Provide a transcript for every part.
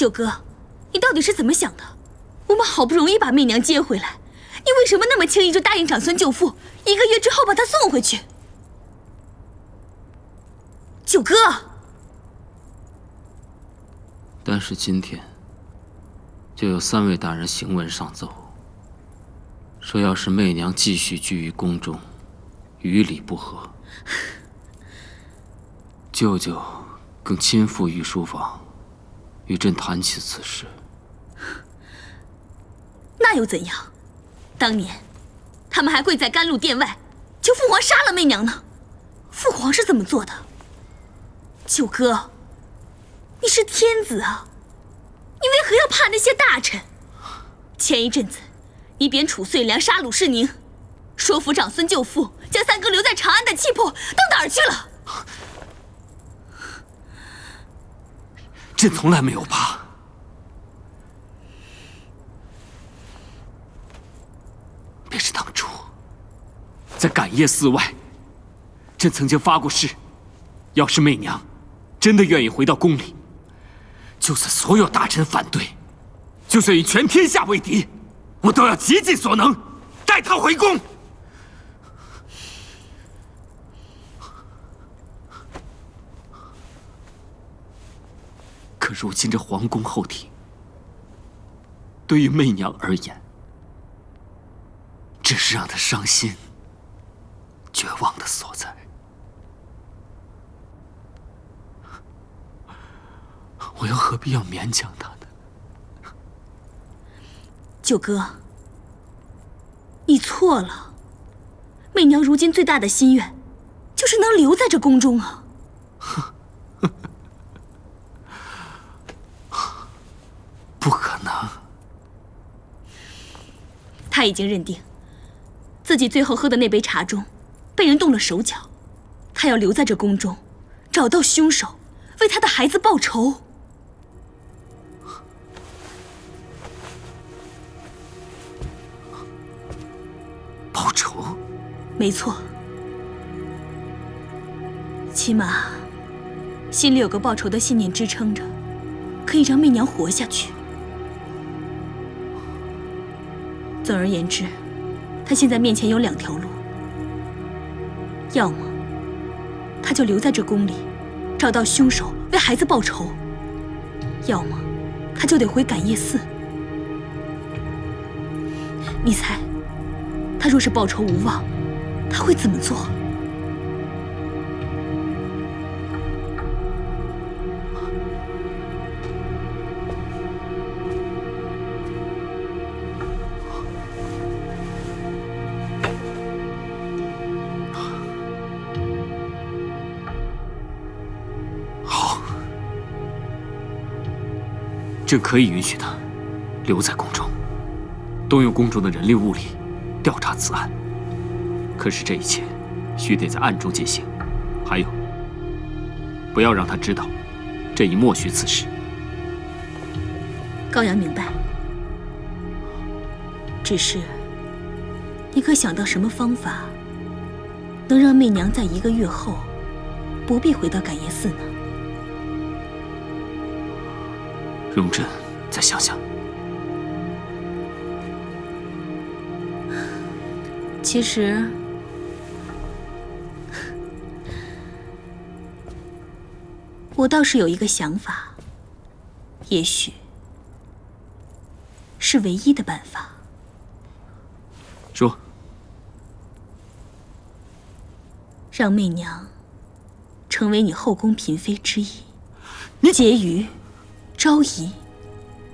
九哥，你到底是怎么想的？我们好不容易把媚娘接回来，你为什么那么轻易就答应长孙舅父1个月之后把她送回去？九哥。但是今天，就有3位大人行文上奏，说要是媚娘继续居于宫中，与礼不合，舅舅更亲赴御书房，与朕谈起此事。那又怎样？当年，他们还跪在甘露殿外，求父皇杀了媚娘呢。父皇是怎么做的？九哥，你是天子啊，你为何要怕那些大臣？前一阵子，你贬褚遂良杀鲁世宁，说服长孙舅父将三哥留在长安的气魄到哪儿去了？朕从来没有怕。便是当初，在感业寺外，朕曾经发过誓，要是媚娘真的愿意回到宫里，就算所有大臣反对，就算与全天下为敌，我都要竭尽所能带她回宫。可如今这皇宫后庭，对于媚娘而言，只是让她伤心、绝望的所在。我又何必要勉强她呢？九哥，你错了。媚娘如今最大的心愿，就是能留在这宫中啊。不可能。她已经认定，自己最后喝的那杯茶中，被人动了手脚。她要留在这宫中，找到凶手，为她的孩子报仇。报仇？没错，起码心里有个报仇的信念支撑着，可以让媚娘活下去。总而言之，他现在面前有2条路：要么他就留在这宫里，找到凶手为孩子报仇；要么他就得回感业寺。你猜，他若是报仇无望，他会怎么做？朕可以允许他留在宫中，动用宫中的人力物力调查此案。可是这一切须得在暗中进行，还有，不要让他知道朕已默许此事。高阳明白，只是你可想到什么方法，能让媚娘在1个月后不必回到感业寺呢？容朕再想想。其实，我倒是有一个想法，也许是唯一的办法。说。让媚娘成为你后宫嫔妃之一，你婕妤、昭仪，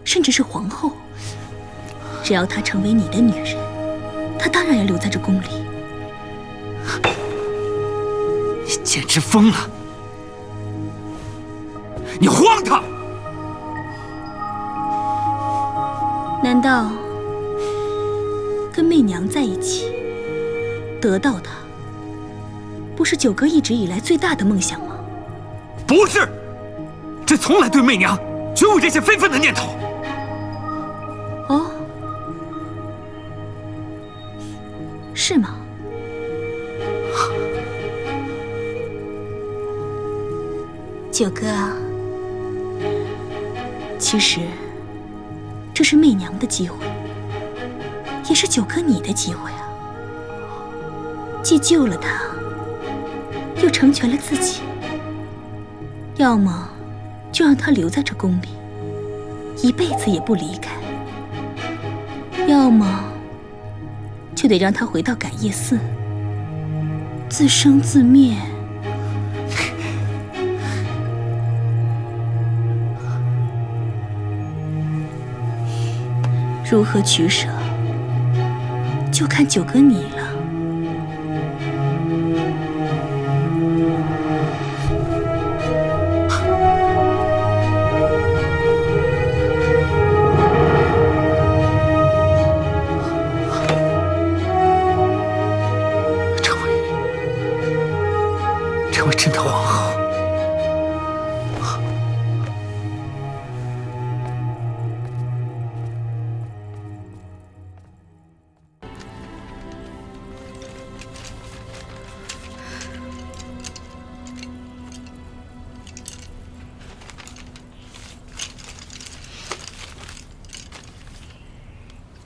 甚至是皇后，只要她成为你的女人，她当然要留在这宫里。你简直疯了！你荒唐！难道跟媚娘在一起，得到她，不是九哥一直以来最大的梦想吗？不是，朕从来对媚娘绝无这些非分的念头。哦，是吗？九哥，其实，这是媚娘的机会，也是九哥你的机会啊！既救了他，又成全了自己。要么就让他留在这宫里，一辈子也不离开；要么就得让他回到感业寺，自生自灭。如何取舍，就看九哥你了。成为真的皇后。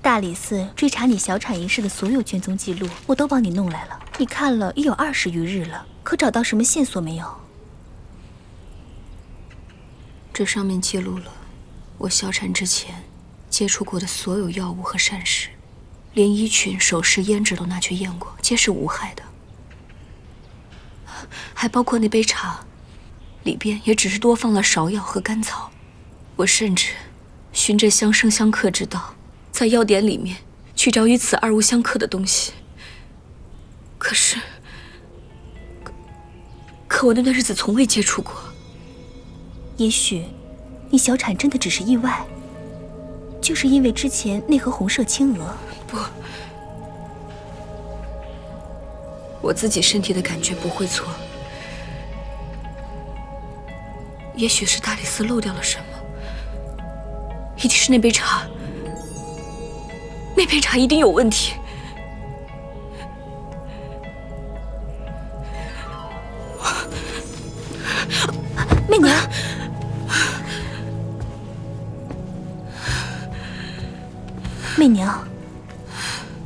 大理寺追查你小产一事的所有卷宗记录，我都帮你弄来了。你看了也有20余日了，可找到什么线索没有？这上面记录了我小产之前接触过的所有药物和膳食，连衣裙、首饰、胭脂都拿去验过，皆是无害的。还包括那杯茶，里边也只是多放了芍药和甘草。我甚至循着相生相克之道，在药典里面去找与此二物相克的东西。可我那段日子从未接触过。也许你小产真的只是意外，就是因为之前那盒红麝青鹅。不，我自己身体的感觉不会错。也许是大理寺漏掉了什么，一定是那杯茶。那杯茶一定有问题。媚娘，媚娘，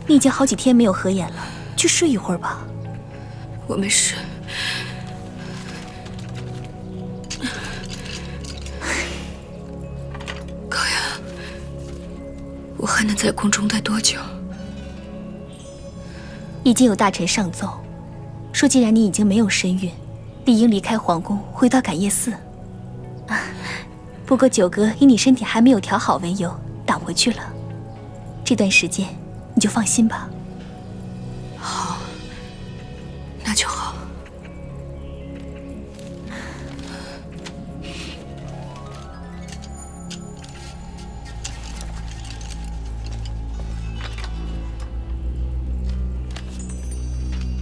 你已经好几天没有合眼了，去睡一会儿吧。我没事。高雅，我还能在宫中待多久？已经有大臣上奏，说既然你已经没有身孕，理应离开皇宫，回到感业寺。不过九哥以你身体还没有调好为由，挡回去了。这段时间你就放心吧。好，那就好。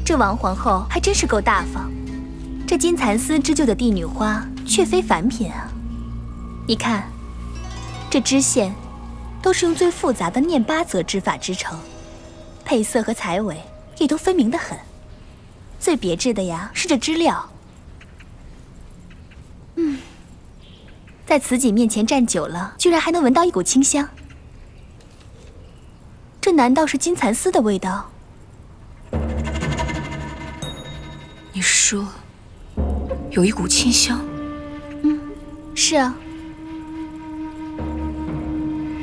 这王皇后还真是够大方，这金蚕丝织就的帝女花却非凡品啊！你看，这织线都是用最复杂的念八则织法织成，配色和彩尾也都分明得很。最别致的呀是这织料，在慈禧面前站久了，居然还能闻到一股清香。这难道是金蚕丝的味道？你是说有一股清香？是啊，